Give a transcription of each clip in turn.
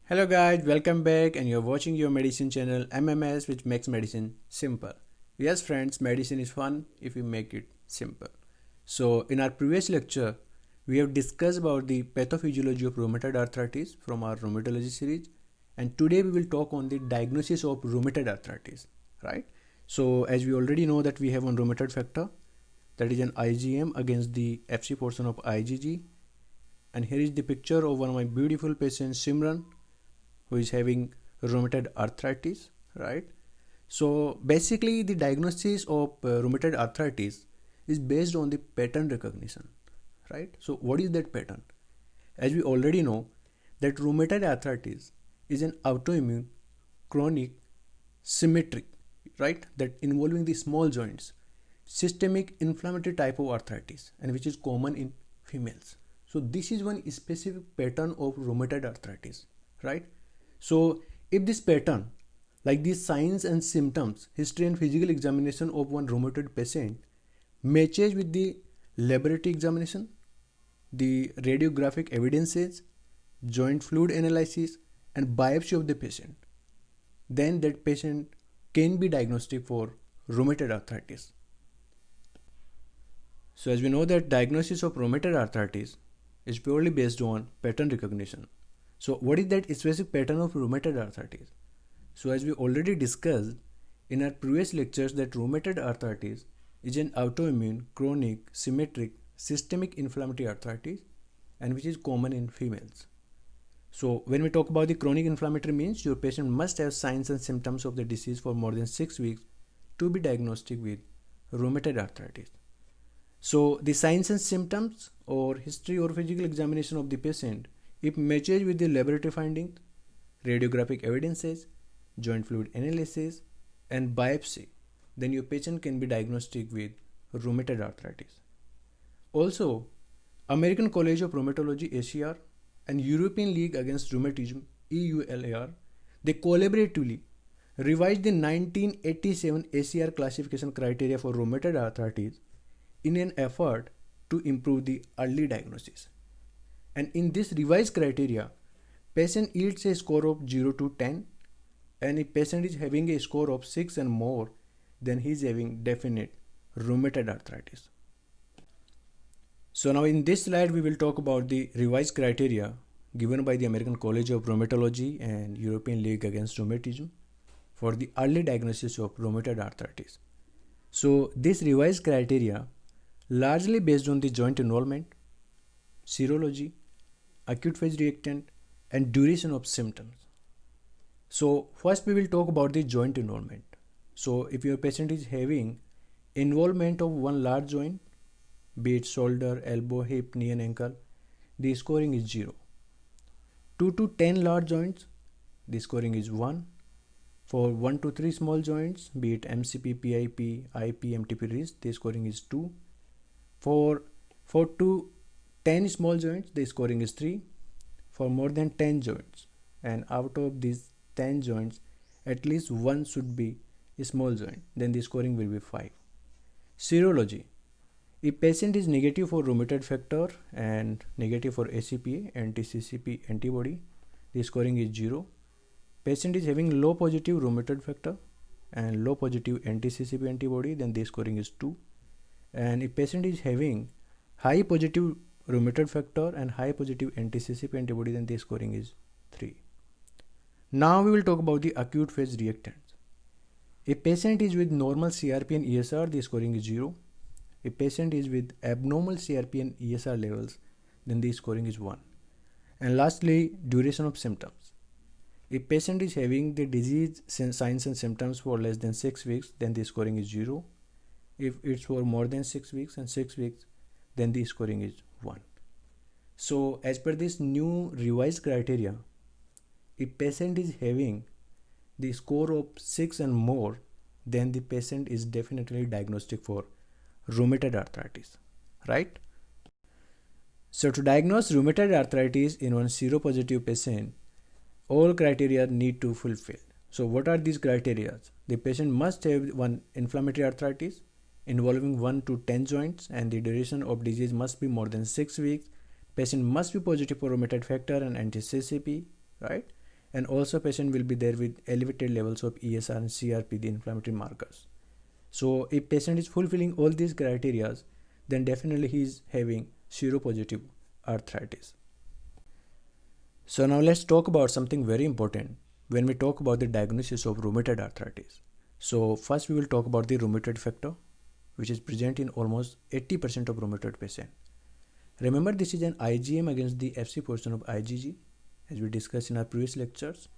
Hello guys, welcome back and you're watching your medicine channel MMS, which makes medicine simple. Yes friends, medicine is fun if you make it simple. So in our previous lecture, we have discussed about the pathophysiology of rheumatoid arthritis from our rheumatology series, and today we will talk on the diagnosis of rheumatoid arthritis, right? So as we already know that we have one rheumatoid factor, that is an IgM against the Fc portion of IgG, and here is the picture of one of my beautiful patients Simran, who is having rheumatoid arthritis, right? So basically the diagnosis of rheumatoid arthritis is based on the pattern recognition, right? So what is that pattern? As we already know that rheumatoid arthritis is an autoimmune, chronic, symmetric, right? That involving the small joints, systemic inflammatory type of arthritis, and which is common in females. So this is one specific pattern of rheumatoid arthritis, right? So if this pattern, like these signs and symptoms, history and physical examination of one rheumatoid patient matches with the laboratory examination, the radiographic evidences, joint fluid analysis, and biopsy of the patient, then that patient can be diagnostic for rheumatoid arthritis. So as we know that diagnosis of rheumatoid arthritis is purely based on pattern recognition. So what is that specific pattern of rheumatoid arthritis? So as we already discussed in our previous lectures that rheumatoid arthritis is an autoimmune, chronic, symmetric, systemic inflammatory arthritis, and which is common in females. So when we talk about the chronic inflammatory, means your patient must have signs and symptoms of the disease for more than 6 weeks to be diagnostic with rheumatoid arthritis. So the signs and symptoms or history or physical examination of the patient, if matches with the laboratory findings, radiographic evidences, joint fluid analysis, and biopsy, then your patient can be diagnostic with rheumatoid arthritis. Also, American College of Rheumatology ACR and European League Against Rheumatism EULAR, they collaboratively revised the 1987 ACR classification criteria for rheumatoid arthritis in an effort to improve the early diagnosis. And in this revised criteria, patient yields a score of 0 to 10, and if patient is having a score of 6 and more, then he is having definite rheumatoid arthritis. So now in this slide we will talk about the revised criteria given by the American College of Rheumatology and European League Against Rheumatism for the early diagnosis of rheumatoid arthritis. So this revised criteria largely based on the joint involvement, serology, acute phase reactant, and duration of symptoms. So first we will talk about the joint involvement. So if your patient is having involvement of one large joint, be it shoulder, elbow, hip, knee and ankle, the scoring is 0. 2 to 10 large joints, the scoring is 1. For 1 to 3 small joints, be it MCP, PIP, IP, MTP wrist, the scoring is 2. For 4 to 10 small joints, the scoring is 3. For more than 10 joints, and out of these 10 joints, at least one should be a small joint, then the scoring will be 5. Serology. If patient is negative for rheumatoid factor and negative for ACPA, AntiCCP antibody, the scoring is 0. Patient is having low positive rheumatoid factor and low positive AntiCCP antibody, then the scoring is 2. And if patient is having high positive rheumatoid factor and high positive AntiCCP antibody, then the scoring is 3. Now we will talk about the acute phase reactants. If patient is with normal CRP and ESR, the scoring is 0. If patient is with abnormal CRP and ESR levels, then the scoring is 1. And lastly, duration of symptoms. If patient is having the disease signs and symptoms for less than 6 weeks, then the scoring is 0. If it's for more than 6 weeks and 6 weeks, then the scoring is 1. So as per this new revised criteria, if patient is having the score of 6 and more, then the patient is definitely diagnostic for rheumatoid arthritis, right? So to diagnose rheumatoid arthritis in one seropositive patient, all criteria need to fulfill. So what are these criteria? The patient must have one inflammatory arthritis involving 1 to 10 joints, and the duration of disease must be more than 6 weeks. Patient must be positive for rheumatoid factor and AntiCCP, right? and also patient will be there with elevated levels of ESR and CRP, the inflammatory markers. So if patient is fulfilling all these criteria, then definitely he is having seropositive arthritis. So now let's talk about something very important when we talk about the diagnosis of rheumatoid arthritis. So first we will talk about the rheumatoid factor, which is present in almost 80% of rheumatoid patients. Remember, this is an IgM against the Fc portion of IgG, as we discussed in our previous lectures,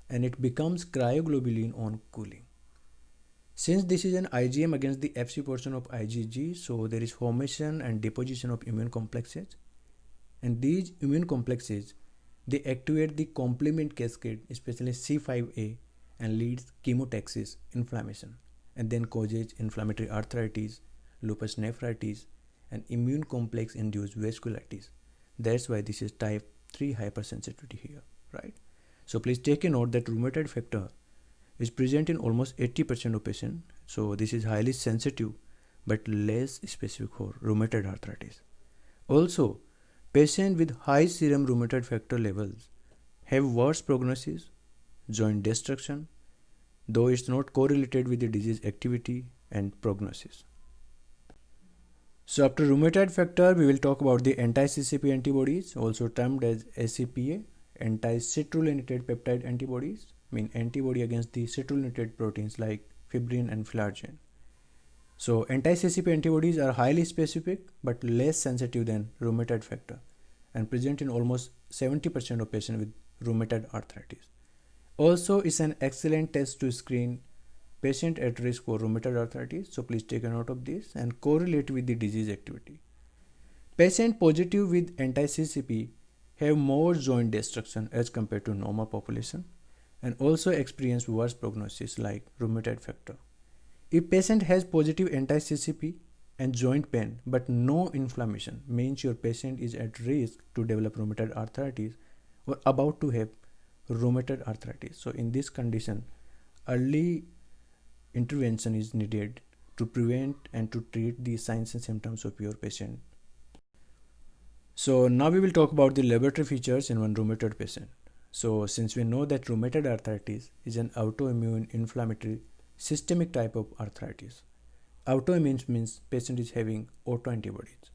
and it becomes cryoglobulin on cooling. Since this is an IgM against the Fc portion of IgG, so there is formation and deposition of immune complexes, and these immune complexes, they activate the complement cascade, especially C5a, and leads chemotaxis, inflammation, and then causes inflammatory arthritis, lupus nephritis, and immune complex induced vasculitis. That's why this is type 3 hypersensitivity here, right? So please take a note that rheumatoid factor is present in almost 80% of patients. So this is highly sensitive but less specific for rheumatoid arthritis. Also, patients with high serum rheumatoid factor levels have worse prognosis, joint destruction, though it's not correlated with the disease activity and prognosis. So after rheumatoid factor, we will talk about the anti-CCP antibodies, also termed as ACPA, anti-citrullinated peptide antibodies, mean antibody against the citrullinated proteins like fibrin and filargin. So anti-CCP antibodies are highly specific but less sensitive than rheumatoid factor and present in almost 70% of patients with rheumatoid arthritis. Also, it's an excellent test to screen patient at risk for rheumatoid arthritis, so please take a note of this and correlate with the disease activity. Patients positive with anti-CCP have more joint destruction as compared to normal population and also experience worse prognosis like rheumatoid factor. If patient has positive anti-CCP and joint pain but no inflammation, means your patient is at risk to develop rheumatoid arthritis or about to have rheumatoid arthritis. So in this condition, early intervention is needed to prevent and to treat the signs and symptoms of your patient. So now we will talk about the laboratory features in one rheumatoid patient. So since we know that rheumatoid arthritis is an autoimmune inflammatory systemic type of arthritis. Autoimmune means patient is having autoantibodies.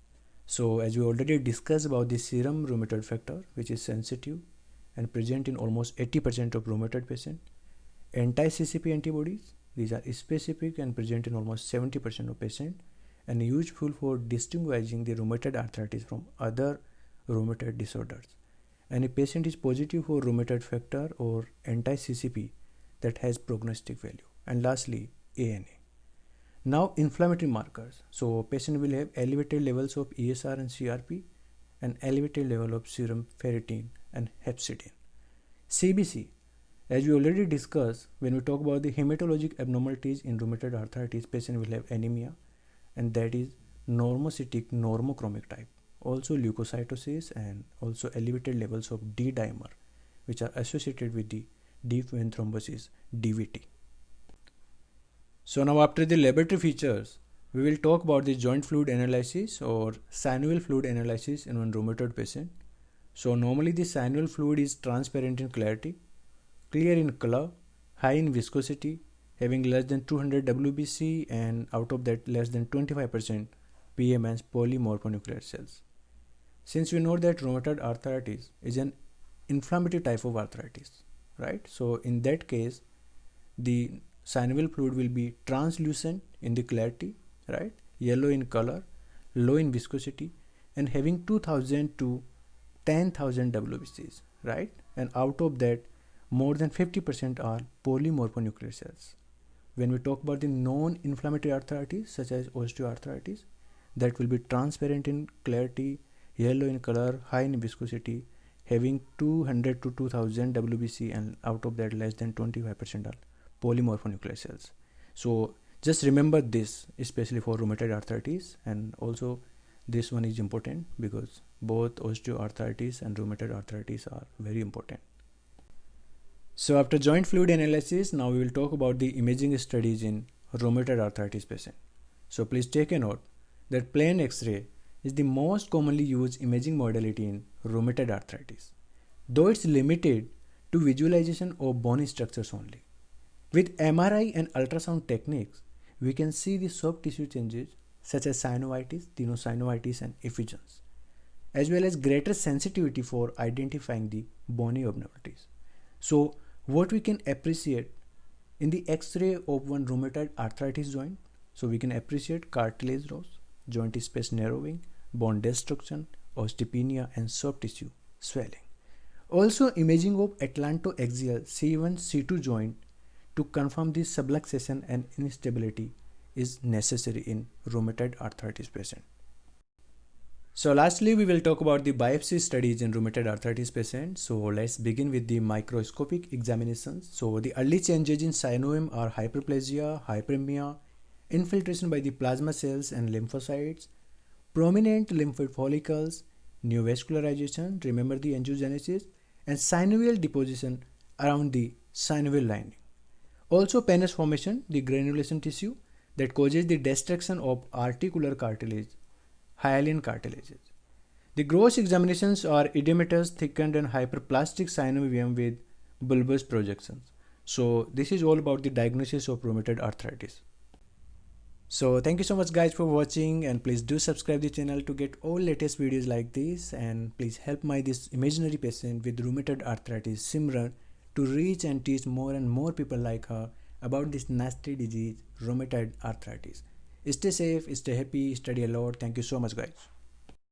So as we already discussed about the serum rheumatoid factor, which is sensitive and present in almost 80% of rheumatoid patients. Anti-CCP antibodies, these are specific and present in almost 70% of patients and useful for distinguishing the rheumatoid arthritis from other rheumatoid disorders. And a patient is positive for rheumatoid factor or anti-CCP, that has prognostic value. And lastly, ANA. Now inflammatory markers. So patient will have elevated levels of ESR and CRP and elevated level of serum ferritin and hepcidin. CBC. As we already discussed, when we talk about the hematologic abnormalities in rheumatoid arthritis, patient will have anemia, and that is normocytic normochromic type. Also leukocytosis and also elevated levels of D dimer, which are associated with the deep vein thrombosis, DVT. So now after the laboratory features, we will talk about the joint fluid analysis or synovial fluid analysis in one rheumatoid patient. So normally the synovial fluid is transparent in clarity, clear in color, high in viscosity, having less than 200 WBC, and out of that less than 25% PMS, polymorphonuclear cells. Since we know that rheumatoid arthritis is an inflammatory type of arthritis, right? So in that case, the synovial fluid will be translucent in the clarity, right? Yellow in color, low in viscosity, and having 2000 to 10,000 WBCs, right? And out of that, more than 50% are polymorphonuclear cells. When we talk about the non-inflammatory arthritis, such as osteoarthritis, that will be transparent in clarity, yellow in color, high in viscosity, having 200 to 2000 WBC, and out of that less than 25% are polymorphonuclear cells. So just remember this, especially for rheumatoid arthritis, and also this one is important because both osteoarthritis and rheumatoid arthritis are very important. So after joint fluid analysis, now we will talk about the imaging studies in rheumatoid arthritis patient. So please take a note that plain X-ray is the most commonly used imaging modality in rheumatoid arthritis. Though it's limited to visualization of bony structures only. With MRI and ultrasound techniques, we can see the soft tissue changes such as synovitis, tenosynovitis, and effusions, as well as greater sensitivity for identifying the bony abnormalities. So, what we can appreciate in the X-ray of one rheumatoid arthritis joint, so we can appreciate cartilage loss, joint space narrowing, bone destruction, osteopenia, and soft tissue swelling. Also, imaging of atlantoaxial C1 C2 joint to confirm the subluxation and instability is necessary in rheumatoid arthritis patient. So lastly, we will talk about the biopsy studies in rheumatoid arthritis patients. So let's begin with the microscopic examinations. So the early changes in synovium are hyperplasia, hyperemia, infiltration by the plasma cells and lymphocytes, prominent lymphoid follicles, neovascularization, remember the angiogenesis, and synovial deposition around the synovial lining. Also pannus formation, the granulation tissue that causes the destruction of articular cartilage, hyaline cartilages. The gross examinations are edematous, thickened, and hyperplastic synovium with bulbous projections. So this is all about the diagnosis of rheumatoid arthritis. So thank you so much guys for watching, and please do subscribe the channel to get all latest videos like this, and please help this imaginary patient with rheumatoid arthritis, Simran, to reach and teach more and more people like her about this nasty disease, rheumatoid arthritis. Stay safe, stay happy, study a lot. Thank you so much guys.